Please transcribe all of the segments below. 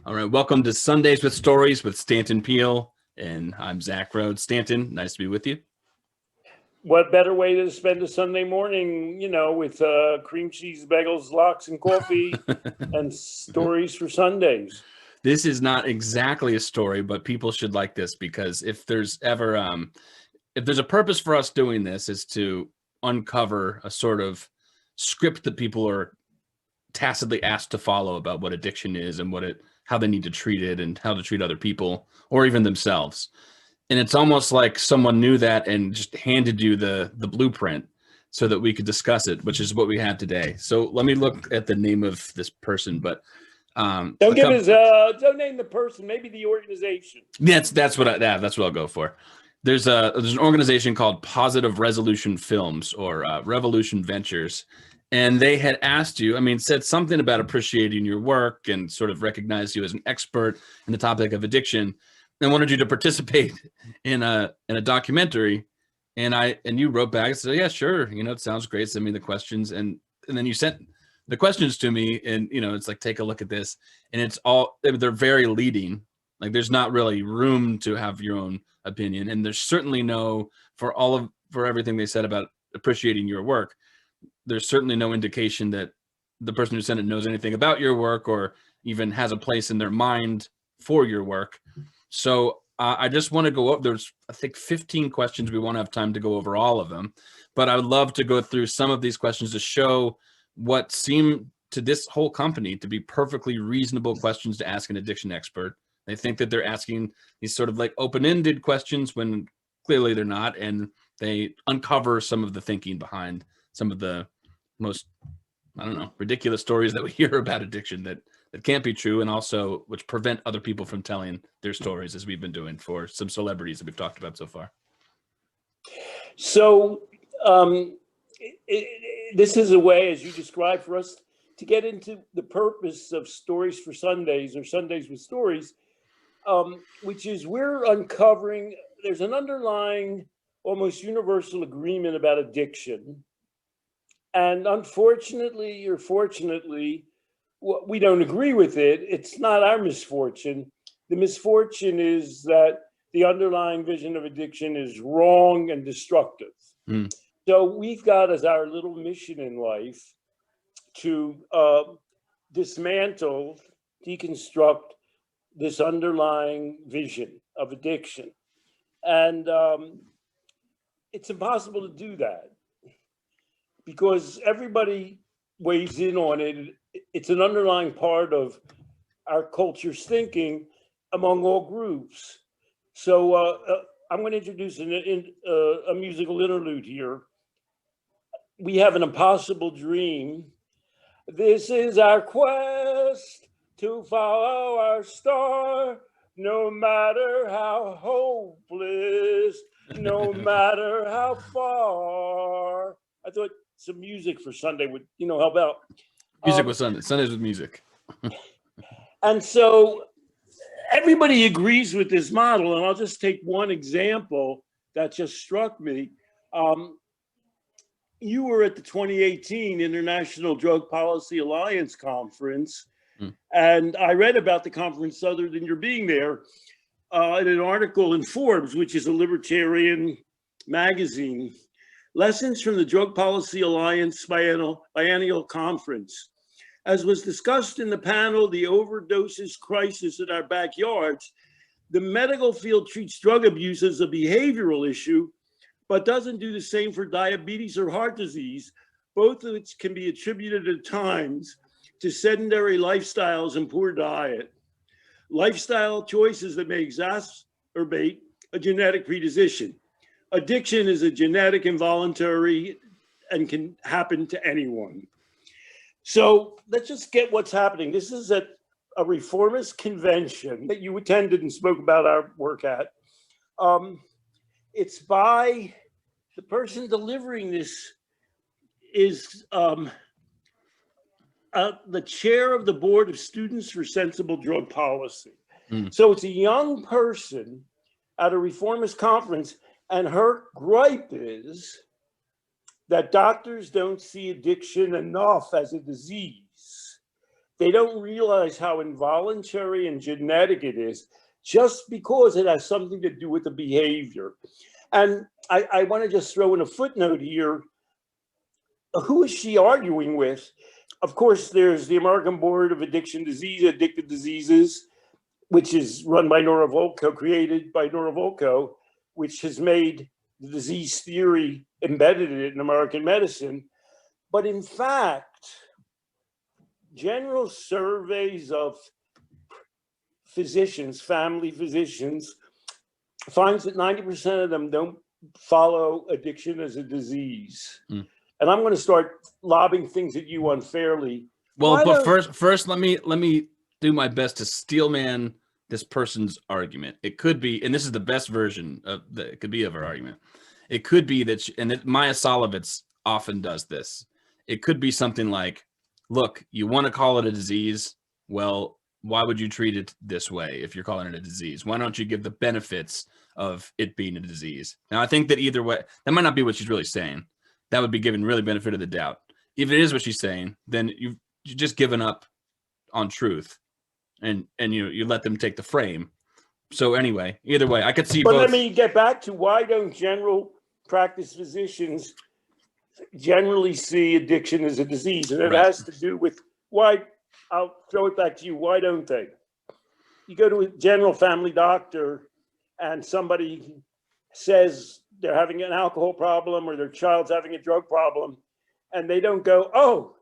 All right, welcome to Sundays with Stories with Stanton Peele, and I'm Zach Rhodes. Stanton, nice to be with you. What better way to spend a Sunday morning, with cream cheese, bagels, lox, and coffee, and stories for Sundays. This is not exactly a story, but people should like this because if there's ever if there's a purpose for us doing this, is to uncover a sort of script that people are tacitly asked to follow about what addiction is and how they need to treat it and how to treat other people or even themselves. And it's almost like someone knew that and just handed you the blueprint so that we could discuss it, which is what we have today. So let me look at the name of this person, but don't name the person, maybe the organization. That's what I'll go for. There's an organization called Positive Resolution Films or Revolution Ventures, and they had asked you, said something about appreciating your work and sort of recognized you as an expert in the topic of addiction, and wanted you to participate in a documentary. And you wrote back and said, yeah, sure, it sounds great, send me the questions, and then you sent the questions to me, and it's like, take a look at this, and they're very leading. Like, there's not really room to have your own opinion, and there's certainly for everything they said about appreciating your work, there's certainly no indication that the person who sent it knows anything about your work or even has a place in their mind for your work. So I just want to go up. There's, I think, 15 questions. We won't have time to go over all of them, but I would love to go through some of these questions to show what seem to this whole company to be perfectly reasonable questions to ask an addiction expert. They think that they're asking these sort of like open-ended questions when clearly they're not, and they uncover some of the thinking behind some of the most, ridiculous stories that we hear about addiction that can't be true, and also which prevent other people from telling their stories, as we've been doing for some celebrities that we've talked about so far. So this is a way, as you described, for us to get into the purpose of Stories for Sundays or Sundays with Stories, which is we're uncovering, there's an underlying, almost universal agreement about addiction. And unfortunately or fortunately, we don't agree with it. It's not our misfortune. The misfortune is that the underlying vision of addiction is wrong and destructive. So we've got as our little mission in life to dismantle, deconstruct this underlying vision of addiction. And it's impossible to do that because everybody weighs in on it. It's an underlying part of our culture's thinking among all groups. So I'm going to introduce a musical interlude here. We have an impossible dream. This is our quest to follow our star, no matter how hopeless, no matter how far. I thought some music for Sunday would, help out. Music with Sunday. Sundays with music. And so everybody agrees with this model. And I'll just take one example that just struck me. You were at the 2018 International Drug Policy Alliance Conference. And I read about the conference other than your being there in an article in Forbes, which is a libertarian magazine. Lessons from the Drug Policy Alliance Biennial Conference. As was discussed in the panel, The Overdoses Crisis in Our Backyards, the medical field treats drug abuse as a behavioral issue, but doesn't do the same for diabetes or heart disease, both of which can be attributed at times to sedentary lifestyles and poor diet. Lifestyle choices that may exacerbate a genetic predisposition. Addiction is a genetic, involuntary, and can happen to anyone. So let's just get what's happening. This is at a reformist convention that you attended and spoke about our work at. It's by the person delivering this is the chair of the board of Students for Sensible Drug Policy. So it's a young person at a reformist conference, and her gripe is that doctors don't see addiction enough as a disease. they don't realize how involuntary and genetic it is, just because it has something to do with the behavior. And I want to just throw in a footnote here. Who is she arguing with? Of course, there's the American Board of Addictive Diseases, which is run by Nora Volcko, created by Nora Volcko, which has made the disease theory embedded in American medicine. But in fact, general surveys of physicians, family physicians, finds that 90% of them don't follow addiction as a disease. And I'm going to start lobbing things at you unfairly. Well, but first, let me do my best to steelman this person's argument. It could be, and this is the best version of it could be of her argument. It could be that, Maya Solovitz often does this. It could be something like, look, you want to call it a disease. Well, why would you treat it this way if you're calling it a disease? Why don't you give the benefits of it being a disease? Now, I think that either way, that might not be what she's really saying. That would be giving really benefit of the doubt. If it is what she's saying, then you've just given up on truth, and you let them take the frame. So anyway, either way, I could see both. But let me get back to, why don't general practice physicians generally see addiction as a disease? And it has to do with why. I'll throw it back to you. Why don't they? You go to a general family doctor and somebody says they're having an alcohol problem or their child's having a drug problem, and they don't go, oh,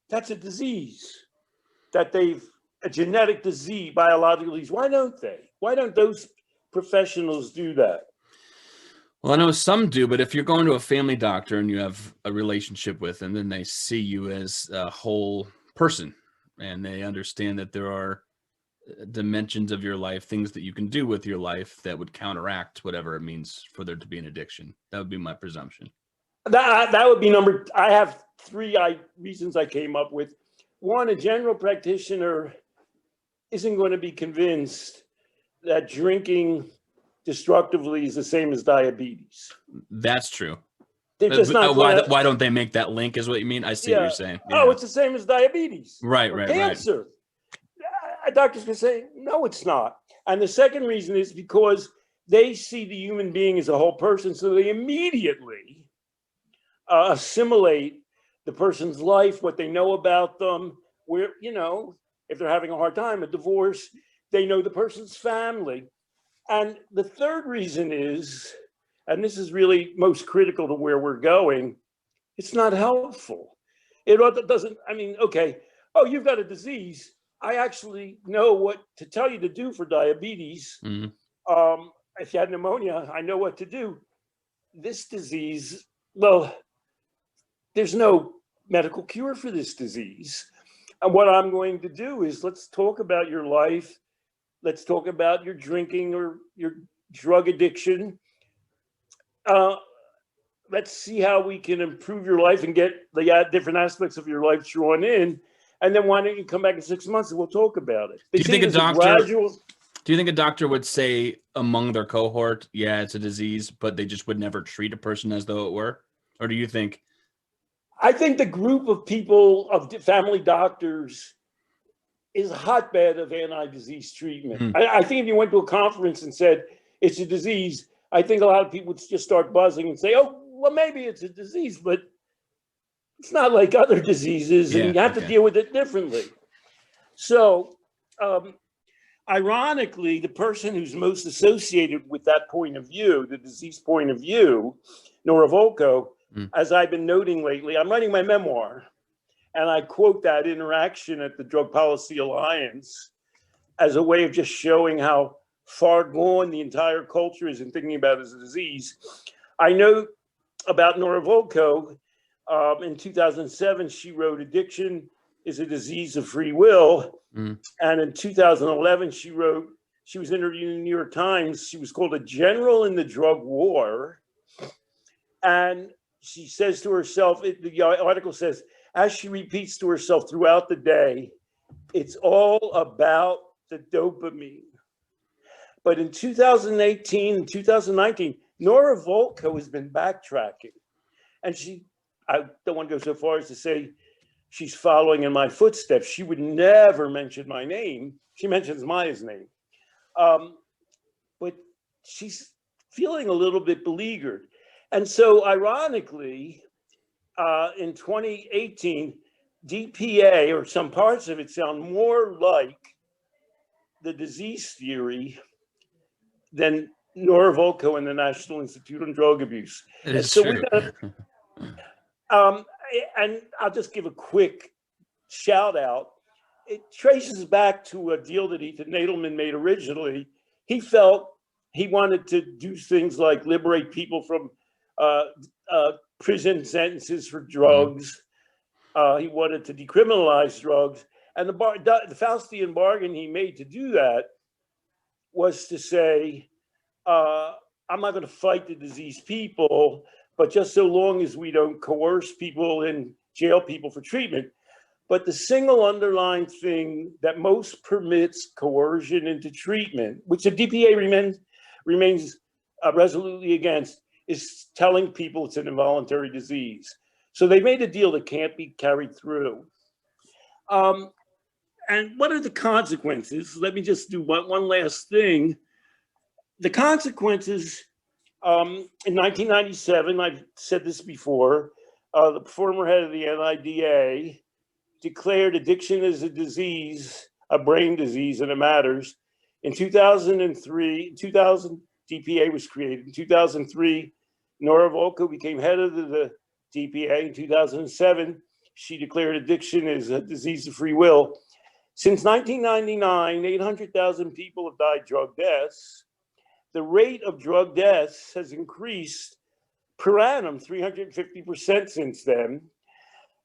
that's a disease, that they've a genetic disease, biological disease. Why don't they? Why don't those professionals do that? Well, I know some do, but if you're going to a family doctor and you have a relationship with them, then they see you as a whole person, and they understand that there are dimensions of your life, things that you can do with your life that would counteract whatever it means for there to be an addiction. That would be my presumption. That would be number. I have three reasons I came up with. One, a general practitioner isn't going to be convinced that drinking destructively is the same as diabetes. That's true. They're just not why don't they make that link, is what you mean? I see what you're saying. Yeah. Oh, it's the same as diabetes. Right. Cancer. A doctor's going to say, no, it's not. And the second reason is because they see the human being as a whole person, so they immediately assimilate the person's life, what they know about them, where, if they're having a hard time, a divorce, they know the person's family. And the third reason is, and this is really most critical to where we're going, it's not helpful. It doesn't, okay, oh, you've got a disease. I actually know what to tell you to do for diabetes. Mm-hmm. If you had pneumonia, I know what to do. This disease, well, there's no medical cure for this disease. And what I'm going to do is, let's talk about your life. Let's talk about your drinking or your drug addiction. Let's see how we can improve your life and get the different aspects of your life drawn in. And then why don't you come back in 6 months and we'll talk about it? Do you think a doctor would say among their cohort, yeah, it's a disease, but they just would never treat a person as though it were? Or do you think? I think the group of people, of family doctors, is a hotbed of anti-disease treatment. I think if you went to a conference and said it's a disease, I think a lot of people would just start buzzing and say, oh, well, maybe it's a disease, but it's not like other diseases, and you have to deal with it differently. So, ironically, the person who's most associated with that point of view, the disease point of view, Nora Volcko, as I've been noting lately, I'm writing my memoir, and I quote that interaction at the Drug Policy Alliance as a way of just showing how far gone the entire culture is in thinking about it as a disease. I know about Nora Volcko. In 2007, she wrote "Addiction is a Disease of Free Will." And in 2011, she was interviewed in the New York Times. She was called a general in the drug war. And she says to herself, the article says, as she repeats to herself throughout the day, it's all about the dopamine. But in 2018 and 2019, Nora Volcko has been backtracking. And I don't want to go so far as to say she's following in my footsteps. She would never mention my name. She mentions Maya's name. But she's feeling a little bit beleaguered. And so ironically, in 2018, DPA, or some parts of it, sound more like the disease theory than Nora Volcko and the National Institute on Drug Abuse. It is so true. And I'll just give a quick shout out. It traces back to a deal that Ethan Nadelman made originally. He felt he wanted to do things like liberate people from prison sentences for drugs. He wanted to decriminalize drugs. And the Faustian bargain he made to do that was to say, I'm not going to fight the diseased people, but just so long as we don't coerce people and jail people for treatment. But the single underlying thing that most permits coercion into treatment, which the DPA remains resolutely against, is telling people it's an involuntary disease. So they made a deal that can't be carried through. And what are the consequences? Let me just do one last thing. The consequences, in 1997, I've said this before, the former head of the NIDA declared addiction as a disease, a brain disease, and it matters. In 2003, DPA was created. In 2003, Nora Volcko became head of the DPA. In 2007, she declared addiction as a disease of free will. Since 1999, 800,000 people have died drug deaths. The rate of drug deaths has increased per annum 350% since then.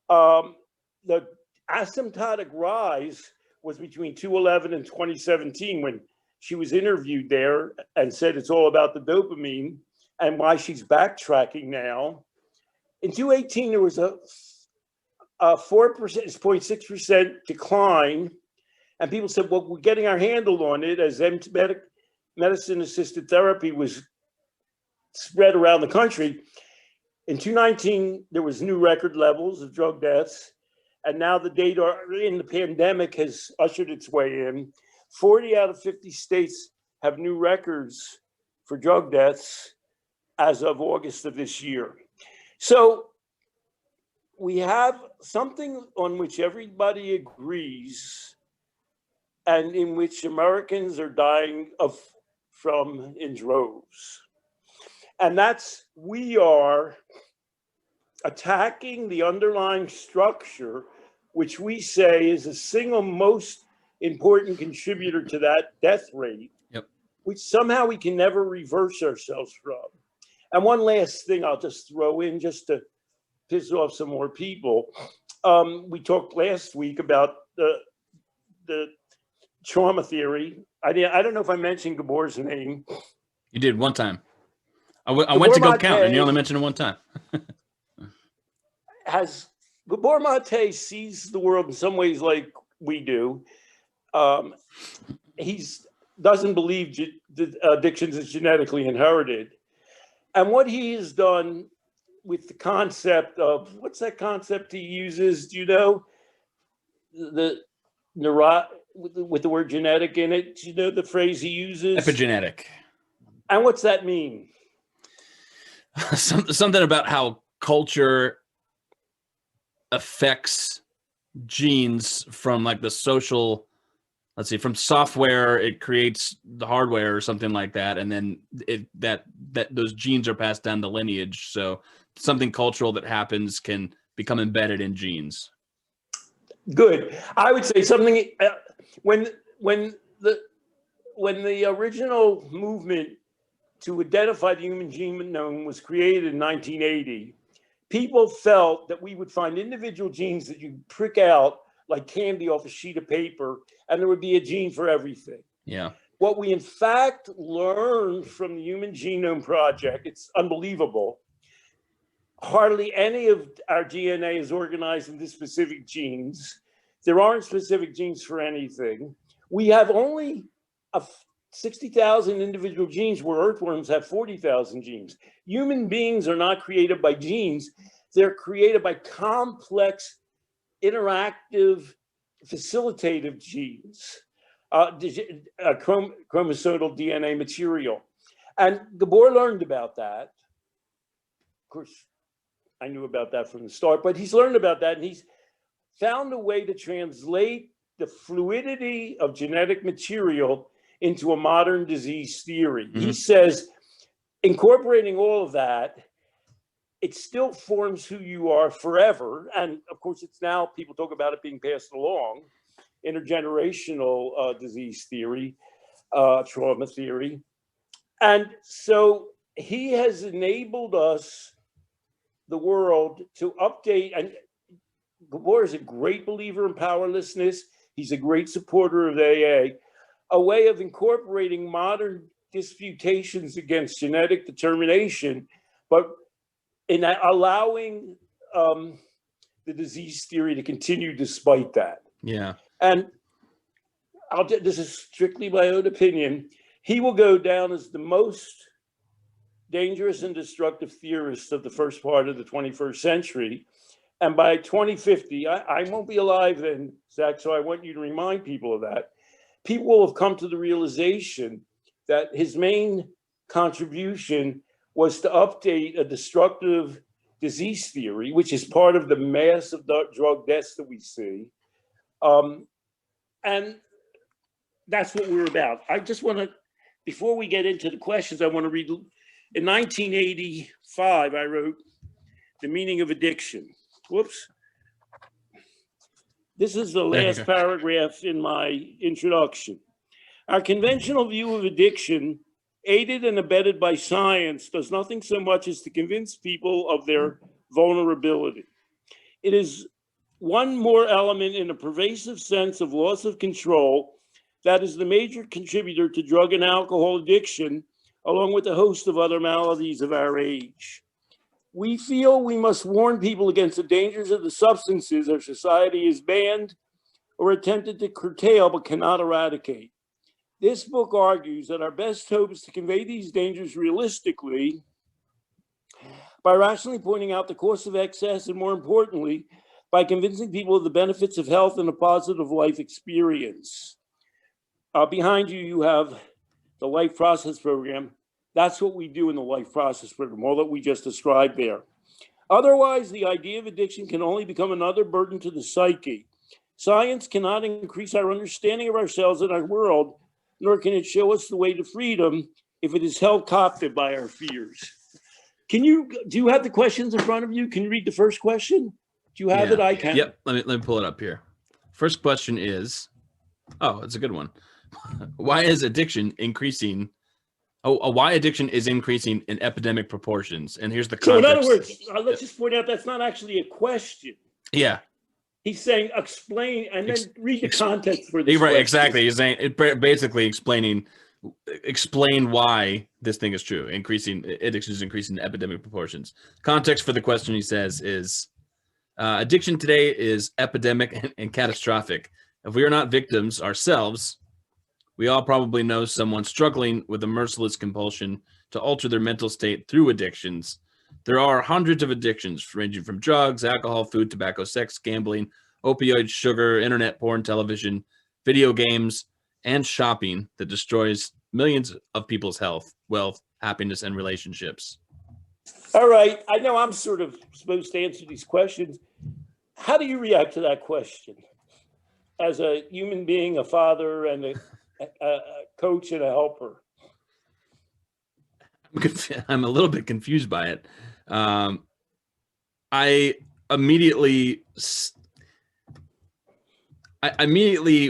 The asymptotic rise was between 2011 and 2017 when she was interviewed there and said it's all about the dopamine and why she's backtracking now. In 2018, there was a 4.6% decline. And people said, well, we're getting our handle on it as medicine-assisted therapy was spread around the country. In 2019, there was new record levels of drug deaths. And now the data in the pandemic has ushered its way in. 40 out of 50 states have new records for drug deaths as of August of this year. So we have something on which everybody agrees and in which Americans are dying from in droves. And that's, we are attacking the underlying structure, which we say is the single most important contributor to that death rate, which somehow we can never reverse ourselves from. And one last thing I'll just throw in just to piss off some more people. We talked last week about the trauma theory. I don't know if I mentioned Gabor's name. You did one time. I went to go count, and you only mentioned it one time. Gabor Mate sees the world in some ways like we do. He doesn't believe addictions is genetically inherited. And what he has done with the concept of, what's that concept he uses? Do you know? With the word genetic in it, do you know the phrase he uses? Epigenetic. And what's that mean? Something about how culture affects genes from like the social, let's see, from software, it creates the hardware or something like that. And then that those genes are passed down the lineage. So something cultural that happens can become embedded in genes. Good. I would say something, when the original movement to identify the human genome was created in 1980, people felt that we would find individual genes that you prick out like candy off a sheet of paper, and there would be a gene for everything. Yeah. What we in fact learned from the Human Genome Project, it's unbelievable. Hardly any of our DNA is organized into specific genes. There aren't specific genes for anything. We have only 60,000 individual genes where earthworms have 40,000 genes. Human beings are not created by genes. They're created by complex interactive facilitative genes, chromosomal DNA material. And Gabor learned about that. Of course, I knew about that from the start, but he's learned about that, and he's found a way to translate the fluidity of genetic material into a modern disease theory. Mm-hmm. He says, incorporating all of that, it still forms who you are forever. And of course, it's now, people talk about it being passed along, intergenerational disease theory, trauma theory. And so he has enabled us, the world, to update. And Gabor is a great believer in powerlessness. He's a great supporter of AA, a way of incorporating modern disputations against genetic determination, but in allowing the disease theory to continue despite that. Yeah. And this is strictly my own opinion. He will go down as the most dangerous and destructive theorist of the first part of the 21st century. And by 2050, I won't be alive then, Zach, so I want you to remind people of that. People will have come to the realization that his main contribution was to update a destructive disease theory, which is part of the mass of drug deaths that we see. And that's what we're about. I just want to, before we get into the questions, I want to read. In 1985, I wrote The Meaning of Addiction. Whoops. This is the last paragraph in my introduction. Our conventional view of addiction, aided and abetted by science, does nothing so much as to convince people of their vulnerability. It is one more element in a pervasive sense of loss of control that is the major contributor to drug and alcohol addiction, along with a host of other maladies of our age. We feel we must warn people against the dangers of the substances our society has banned or attempted to curtail but cannot eradicate. This book argues that our best hope is to convey these dangers realistically by rationally pointing out the cost of excess, and more importantly, by convincing people of the benefits of health and a positive life experience. Behind you, you have the Life Process Program. That's what we do in the Life Process Program, all that we just described there. Otherwise, the idea of addiction can only become another burden to the psyche. Science cannot increase our understanding of ourselves and our world, nor can it show us the way to freedom if it is held captive by our fears. Do you have the questions in front of you? Can you read the first question? Do you have it? I can. Yep, let me pull it up here. First question is, it's a good one. Why is addiction increasing? Why addiction is increasing in epidemic proportions? And here's the context. So in other words, let's just point out that's not actually a question. Yeah. He's saying explain, and then read the context for this. Right, exactly. He's saying basically explain why this thing is true. Addiction is increasing in epidemic proportions. Context for the question, he says, is addiction today is epidemic and catastrophic. If we are not victims ourselves, we all probably know someone struggling with a merciless compulsion to alter their mental state through addictions. There are hundreds of addictions ranging from drugs, alcohol, food, tobacco, sex, gambling, opioids, sugar, internet, porn, television, video games, and shopping that destroys millions of people's health, wealth, happiness, and relationships. All right. I know I'm sort of supposed to answer these questions. How do you react to that question? As a human being, a father, and a coach and a helper. I'm a little bit confused by it. I immediately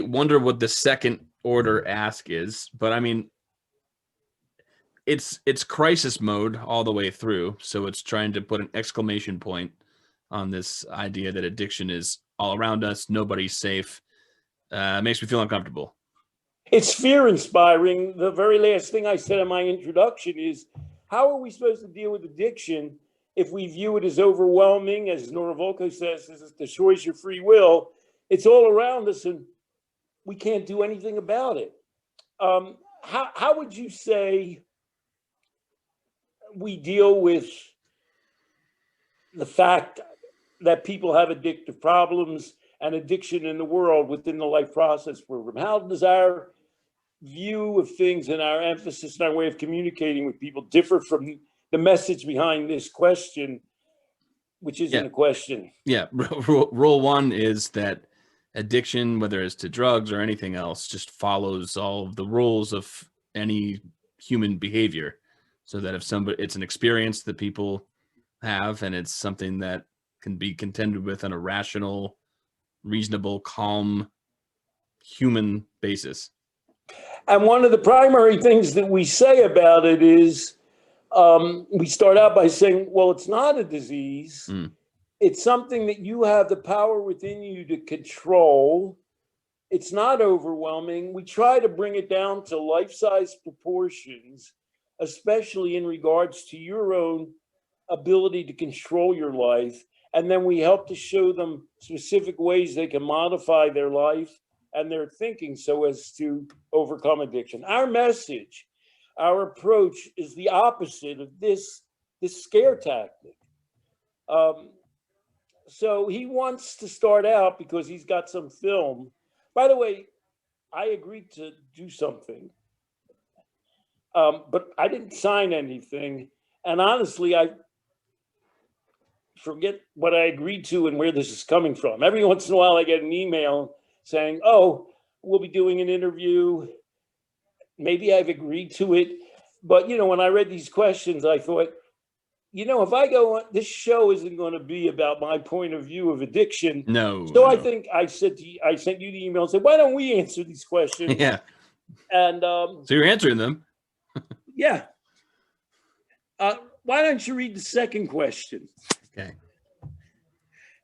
wonder what the second order ask is, but I mean, it's crisis mode all the way through. So it's trying to put an exclamation point on this idea that addiction is all around us. Nobody's safe. Makes me feel uncomfortable. It's fear-inspiring. The very last thing I said in my introduction is, how are we supposed to deal with addiction if we view it as overwhelming, as Nora Volcko says, it destroys your free will? It's all around us, and we can't do anything about it. How would you say we deal with the fact that people have addictive problems, and addiction in the world within the Life Process program? How does our view of things and our emphasis and our way of communicating with people differ from the message behind this question, which isn't a question? Yeah. Rule one is that addiction, whether it's to drugs or anything else, just follows all of the rules of any human behavior. So that if it's an experience that people have, and it's something that can be contended with on a rational, reasonable, calm, human basis. And one of the primary things that we say about it is, we start out by saying, well, it's not a disease. It's something that you have the power within you to control. It's not overwhelming. We try to bring it down to life-size proportions, especially in regards to your own ability to control your life. And then we help to show them specific ways they can modify their life and their thinking so as to overcome addiction. Our message, our approach is the opposite of this scare tactic. So he wants to start out because he's got some film. By the way, I agreed to do something, but I didn't sign anything. And honestly, I forget what I agreed to and where this is coming from. Every once in a while, I get an email saying, oh, we'll be doing an interview. Maybe I've agreed to it. But, when I read these questions, I thought, if I go on, this show isn't going to be about my point of view of addiction. No. So I think I sent you the email and said, why don't we answer these questions? Yeah. And so you're answering them. Yeah. Why don't you read the second question? Okay.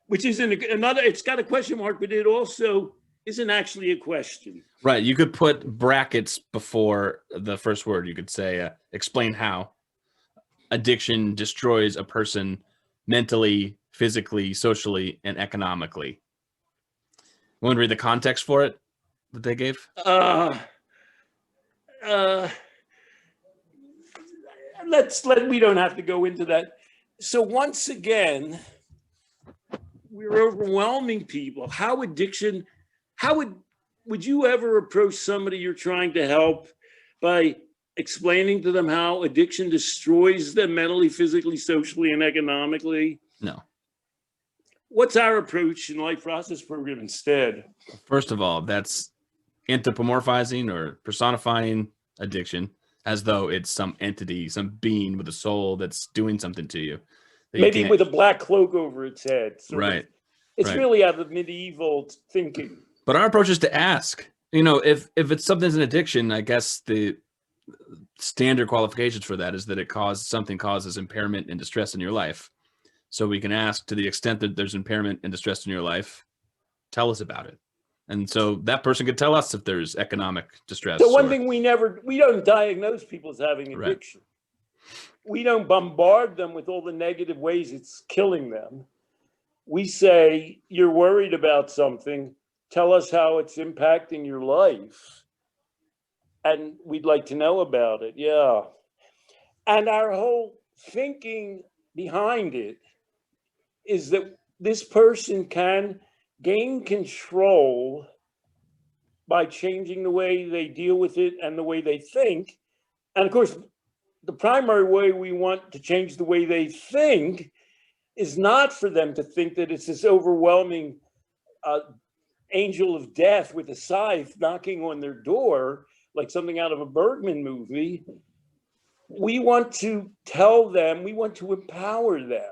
Which isn't another, it's got a question mark, but it also isn't actually a question. Right. You could put brackets before the first word. You could say, explain how addiction destroys a person mentally, physically, socially, and economically. You want to read the context for it that they gave? We don't have to go into that. So once again, we're overwhelming people. Would you ever approach somebody you're trying to help by explaining to them how addiction destroys them mentally, physically, socially, and economically? No. What's our approach in Life Process program instead? First of all, that's anthropomorphizing or personifying addiction as though it's some entity, some being with a soul that's doing something to you. Maybe with a black cloak over its head. Right. It's really out of medieval thinking. But our approach is to ask. If it's something's an addiction, I guess the standard qualifications for that is that something causes impairment and distress in your life. So we can ask, to the extent that there's impairment and distress in your life, tell us about it. And so that person could tell us if there's economic distress. So one thing we don't diagnose people as having addiction. Right. We don't bombard them with all the negative ways it's killing them. We say, you're worried about something. Tell us how it's impacting your life. And we'd like to know about it. Yeah. And our whole thinking behind it is that this person can gain control by changing the way they deal with it and the way they think. And of course, the primary way we want to change the way they think is not for them to think that it's this overwhelming angel of death with a scythe knocking on their door, like something out of a Bergman movie. We want to tell them, we want to empower them.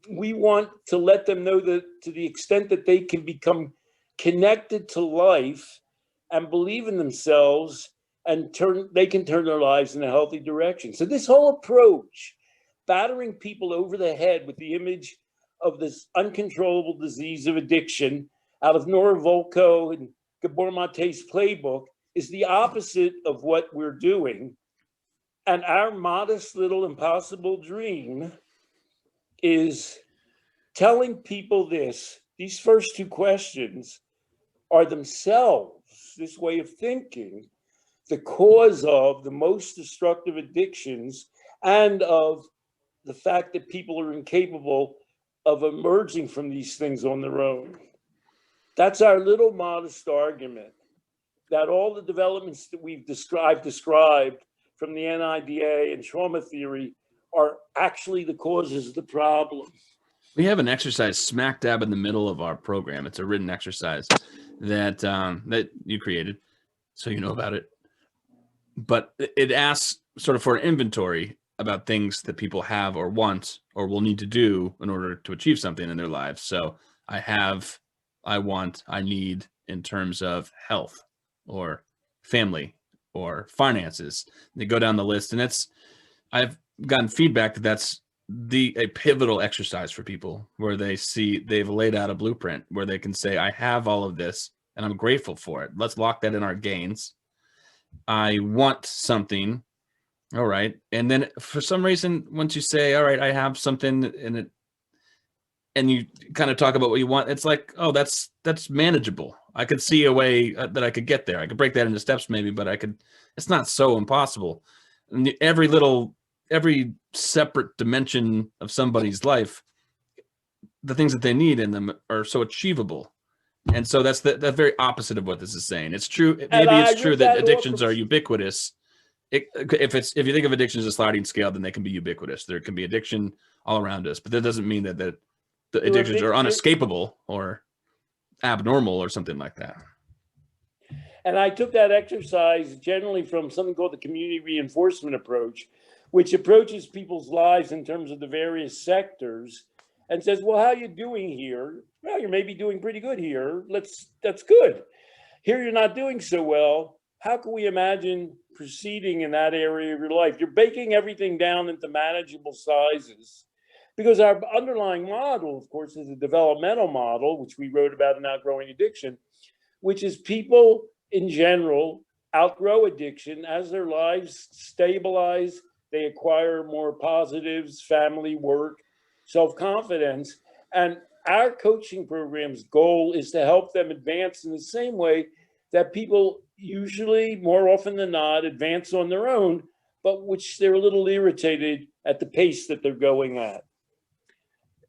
We want to let them know that to the extent that they can become connected to life and believe in themselves, and they can turn their lives in a healthy direction. So this whole approach, battering people over the head with the image of this uncontrollable disease of addiction out of Nora Volcko and Gabor Mate's playbook, is the opposite of what we're doing. And our modest little impossible dream is telling people these first two questions are themselves, this way of thinking, the cause of the most destructive addictions and of the fact that people are incapable of emerging from these things on their own. That's our little modest argument, that all the developments that we've described from the NIDA and trauma theory are actually the causes of the problem. We have an exercise smack dab in the middle of our program. It's a written exercise that that you created, so you know about it. But it asks sort of for an inventory about things that people have or want or will need to do in order to achieve something in their lives. So I have, I want, I need in terms of health or family or finances. They go down the list, and I've gotten feedback that that's a pivotal exercise for people, where they've laid out a blueprint where they can say, I have all of this and I'm grateful for it. Let's lock that in our gains. I want something. All right. And then for some reason, once you say, all right, I have something and you kind of talk about what you want, it's like, oh, that's manageable. I could see a way that I could get there. I could break that into steps maybe, but it's not so impossible. And every separate dimension of somebody's life, the things that they need in them are so achievable. And so that's the very opposite of what this is saying. It's true. Maybe it's true that addictions are ubiquitous. If you think of addiction as a sliding scale, then they can be ubiquitous. There can be addiction all around us, but that doesn't mean that the addictions are unescapable or abnormal or something like that. And I took that exercise generally from something called the community reinforcement approach, which approaches people's lives in terms of the various sectors and says, well, how are you doing here? Well, you're maybe doing pretty good here. That's good. Here you're not doing so well. How can we imagine proceeding in that area of your life? You're breaking everything down into manageable sizes, because our underlying model, of course, is a developmental model, which we wrote about in Outgrowing Addiction, which is people in general outgrow addiction as their lives stabilize. They acquire more positives, family, work, self-confidence. And our coaching program's goal is to help them advance in the same way that people usually, more often than not, advance on their own, but which they're a little irritated at the pace that they're going at.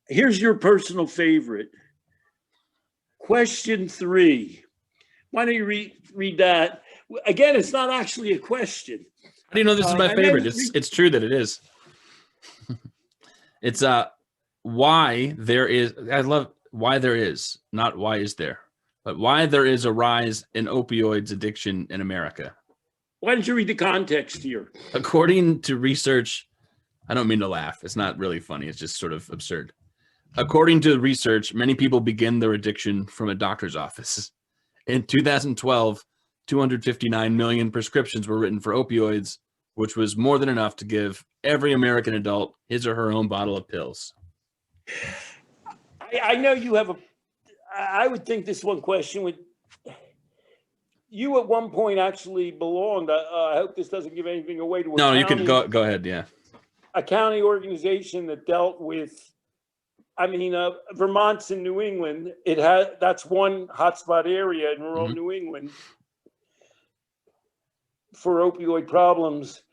Here's your personal favorite. Question 3. Why don't you read that? Again, it's not actually a question. How do you know this is my favorite? It's true that it is. It's why there is, I love why there is, not why is there, but why there is a rise in opioids addiction in America. Why don't you read the context here? According to research, I don't mean to laugh. It's not really funny. It's just sort of absurd. According to research, many people begin their addiction from a doctor's office. In 2012, 259 million prescriptions were written for opioids, which was more than enough to give every American adult his or her own bottle of pills. I know you have I would think this one question would, you at one point actually belonged, I hope this doesn't give anything away to a No, county, you can go ahead, yeah. A county organization that dealt with, Vermont's in New England. That's one hotspot area in rural New England for opioid problems.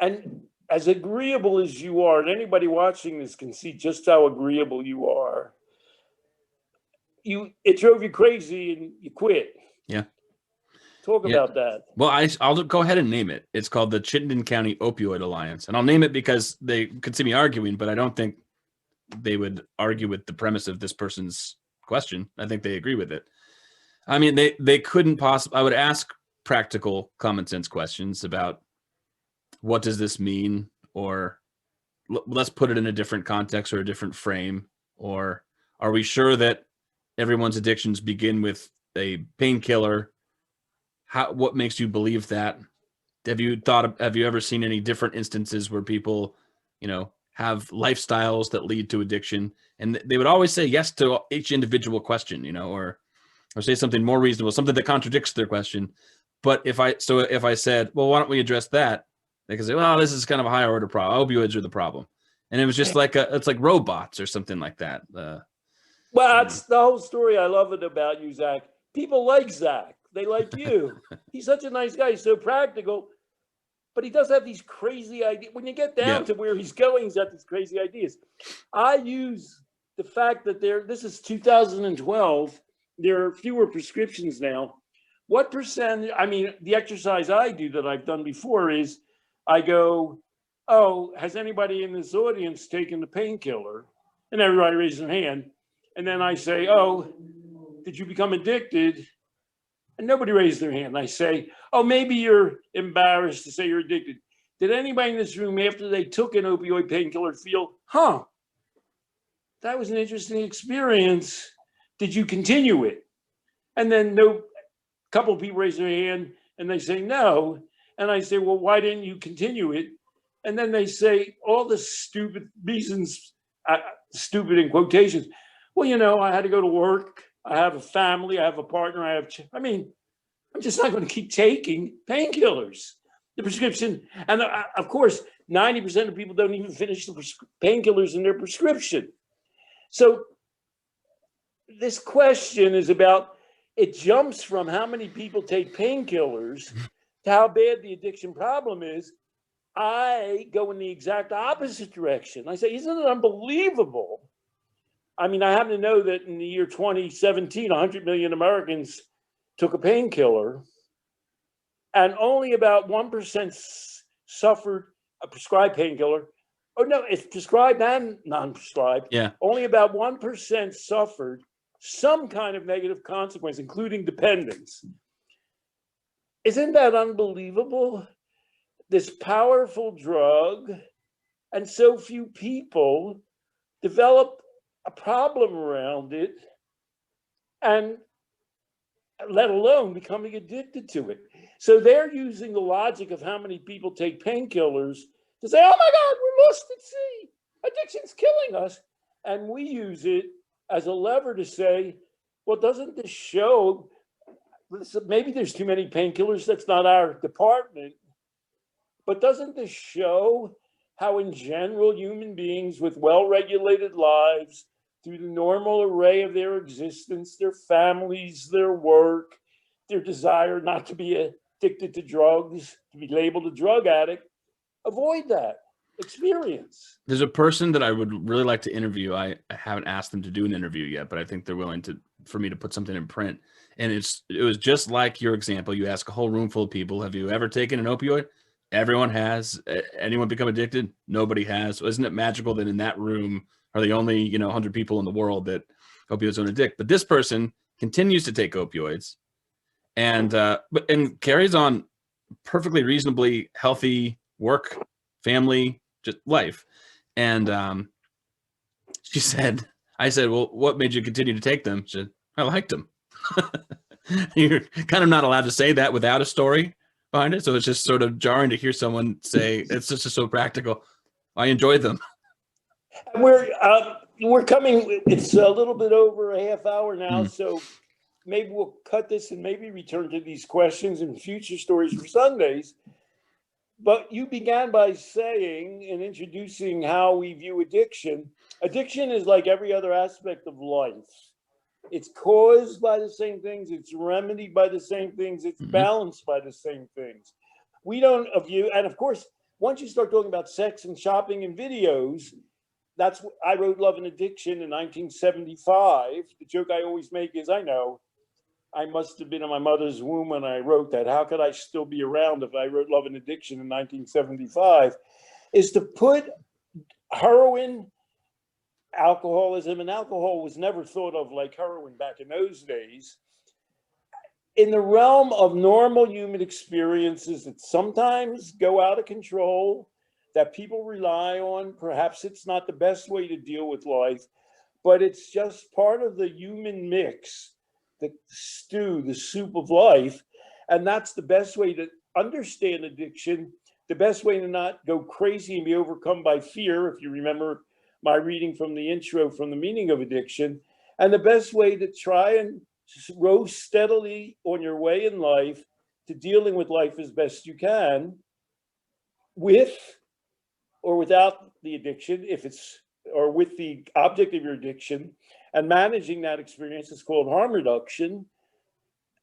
And as agreeable as you are, and anybody watching this can see just how agreeable you are, it drove you crazy and you quit. Yeah. Talk about that. Well, I'll go ahead and name it. It's called the Chittenden County Opioid Alliance. And I'll name it because they could see me arguing, but I don't think they would argue with the premise of this person's question. I think they agree with it. I mean, they couldn't possibly, I would ask practical common sense questions about what does this mean? Or let's put it in a different context or a different frame. Or are we sure that everyone's addictions begin with a painkiller? What makes you believe that? Have you ever seen any different instances where people, have lifestyles that lead to addiction? And they would always say yes to each individual question, or say something more reasonable, something that contradicts their question. But if I said, well, why don't we address that? They can say, well, this is kind of a higher order problem. Opioids are the problem. And it was just like it's like robots or something like that. Well, that's the whole story. I love it about you, Zach. People like Zach. They like you. He's such a nice guy. He's so practical, but he does have these crazy ideas. When you get down to where he's going, he's got these crazy ideas. I use the fact that this is 2012, there are fewer prescriptions now. What percent, I mean, the exercise I do that I've done before is I go, oh, has anybody in this audience taken the painkiller? And everybody raises their hand. And then I say, oh, did you become addicted? And nobody raised their hand. I say, oh, maybe you're embarrassed to say you're addicted. Did anybody in this room, after they took an opioid painkiller, feel, huh, that was an interesting experience. Did you continue it? And then a couple of people raise their hand and they say no. And I say, well, why didn't you continue it? And then they say all the stupid reasons, stupid in quotations. Well, you know, I had to go to work. I have a family. I have a partner. I'm just not going to keep taking painkillers. The prescription, and of course, 90% of people don't even finish the painkillers in their prescription. So this question is about, it jumps from how many people take painkillers to how bad the addiction problem is. I go in the exact opposite direction. I say, isn't it unbelievable? I mean, I happen to know that in the year 2017, 100 million Americans took a painkiller, and only about 1% suffered a prescribed painkiller. Oh, no, it's prescribed and non-prescribed. Yeah. Only about 1% suffered some kind of negative consequence, including dependence. Isn't that unbelievable? This powerful drug, and so few people develop a problem around it, and let alone becoming addicted to it. So they're using the logic of how many people take painkillers to say, oh my God, we're lost at sea. Addiction's killing us. And we use it as a lever to say, well, doesn't this show, maybe there's too many painkillers, that's not our department, but doesn't this show how in general human beings with well-regulated lives, through the normal array of their existence, their families, their work, their desire not to be addicted to drugs, to be labeled a drug addict, avoid that experience. There's a person that I would really like to interview. I haven't asked them to do an interview yet, but I think they're willing for me to put something in print. And it was just like your example. You ask a whole room full of people, have you ever taken an opioid? Everyone has. Anyone become addicted? Nobody has. So isn't it magical that in that room are the only 100 people in the world that opioids don't addict? But this person continues to take opioids, and carries on perfectly reasonably healthy work, family, just life. And she said, I said, well, what made you continue to take them? She said, I liked them. You're kind of not allowed to say that without a story behind it. So it's just sort of jarring to hear someone say, it's just so practical. I enjoyed them. We're coming, it's a little bit over a half hour now. So maybe we'll cut this and maybe return to these questions in future stories for Sundays. But you began by saying and introducing how we view addiction. Addiction is like every other aspect of life. It's caused by the same things. It's remedied by the same things. It's balanced by the same things. We don't view, and of course, once you start talking about sex and shopping and videos, I wrote Love and Addiction in 1975. The joke I always make is, I know, I must have been in my mother's womb when I wrote that. How could I still be around if I wrote Love and Addiction in 1975? Is to put heroin, alcoholism, and alcohol was never thought of like heroin back in those days, in the realm of normal human experiences that sometimes go out of control, that people rely on. Perhaps it's not the best way to deal with life, but it's just part of the human mix, the stew, the soup of life. And that's the best way to understand addiction, the best way to not go crazy and be overcome by fear, if you remember my reading from the intro from The Meaning of Addiction, and the best way to try and row steadily on your way in life to dealing with life as best you can, with or without the addiction, or with the object of your addiction, and managing that experience is called harm reduction.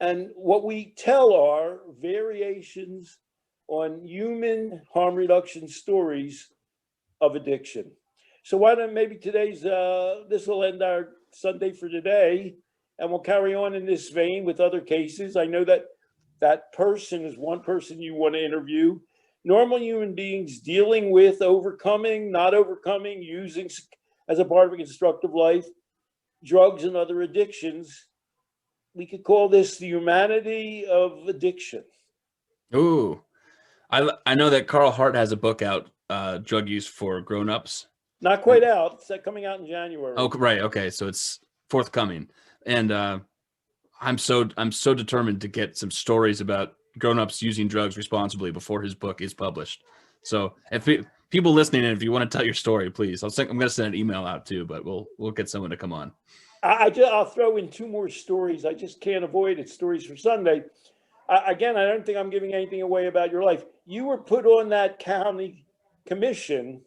And what we tell are variations on human harm reduction stories of addiction. So why don't maybe this will end our Sunday for today, and we'll carry on in this vein with other cases. I know that person is one person you want to interview. Normal human beings dealing with overcoming, not overcoming, using as a part of a constructive life, drugs and other addictions. We could call this the humanity of addiction. Ooh, I know that Carl Hart has a book out, Drug Use for Grown-Ups. Not quite out. It's coming out in January. Oh, right. Okay, so it's forthcoming, and I'm so determined to get some stories about grown-ups using drugs responsibly before his book is published. So if people listening, if you want to tell your story, please, I'm going to send an email out too, but we'll get someone to come on. I'll throw in 2 more stories. I just can't avoid it. Stories for Sunday. Again, I don't think I'm giving anything away about your life. You were put on that county commission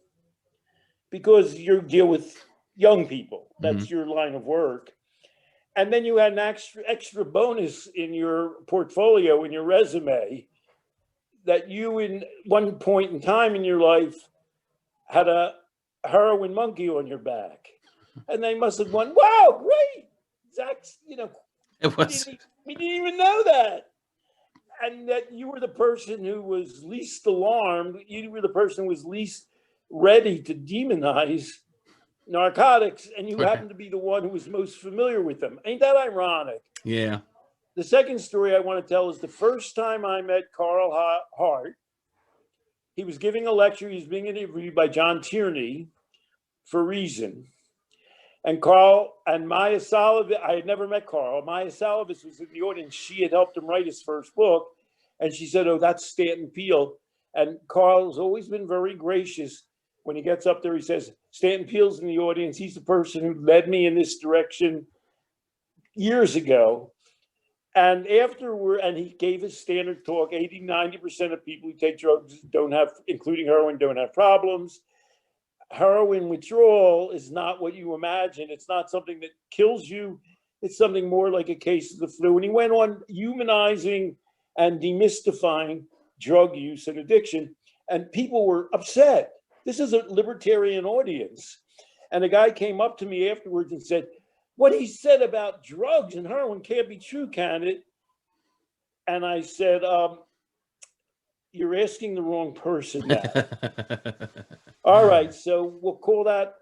because you deal with young people. That's your line of work. And then you had an extra bonus in your portfolio, in your resume, that you, in one point in time in your life, had a heroin monkey on your back. And they must have gone, wow, great. Zach's, It was. we didn't even know that. And that you were the person who was least alarmed. You were the person who was least ready to demonize narcotics, and you happen to be the one who was most familiar with them. Ain't that ironic? Yeah. The second story I want to tell is the first time I met Carl Hart. He was giving a lecture. He was being interviewed by John Tierney for Reason. And Carl and Maya Salovitz, I had never met Carl. Maya Salovitz was in the audience. She had helped him write his first book. And she said, oh, that's Stanton Peele. And Carl's always been very gracious. When he gets up there, he says, Stanton Peele's in the audience. He's the person who led me in this direction years ago. And and he gave his standard talk. 80-90% of people who take drugs including heroin, don't have problems. Heroin withdrawal is not what you imagine. It's not something that kills you. It's something more like a case of the flu. And he went on humanizing and demystifying drug use and addiction. And people were upset. This is a libertarian audience. And a guy came up to me afterwards and said, what he said about drugs and heroin can't be true, can it? And I said, you're asking the wrong person now. All right, so we'll call that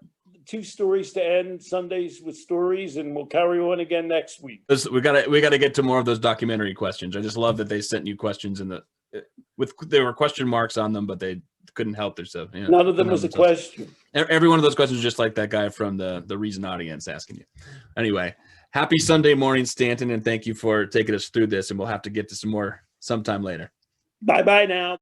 2 stories to end, Sundays with stories, and we'll carry on again next week. We gotta get to more of those documentary questions. I just love that they sent you questions there were question marks on them, but they couldn't help themselves. None of them was a question. Every one of those questions, just like that guy from the Reason audience asking you. Anyway, happy Sunday morning, Stanton, and thank you for taking us through this. And we'll have to get to some more sometime later. Bye-bye now.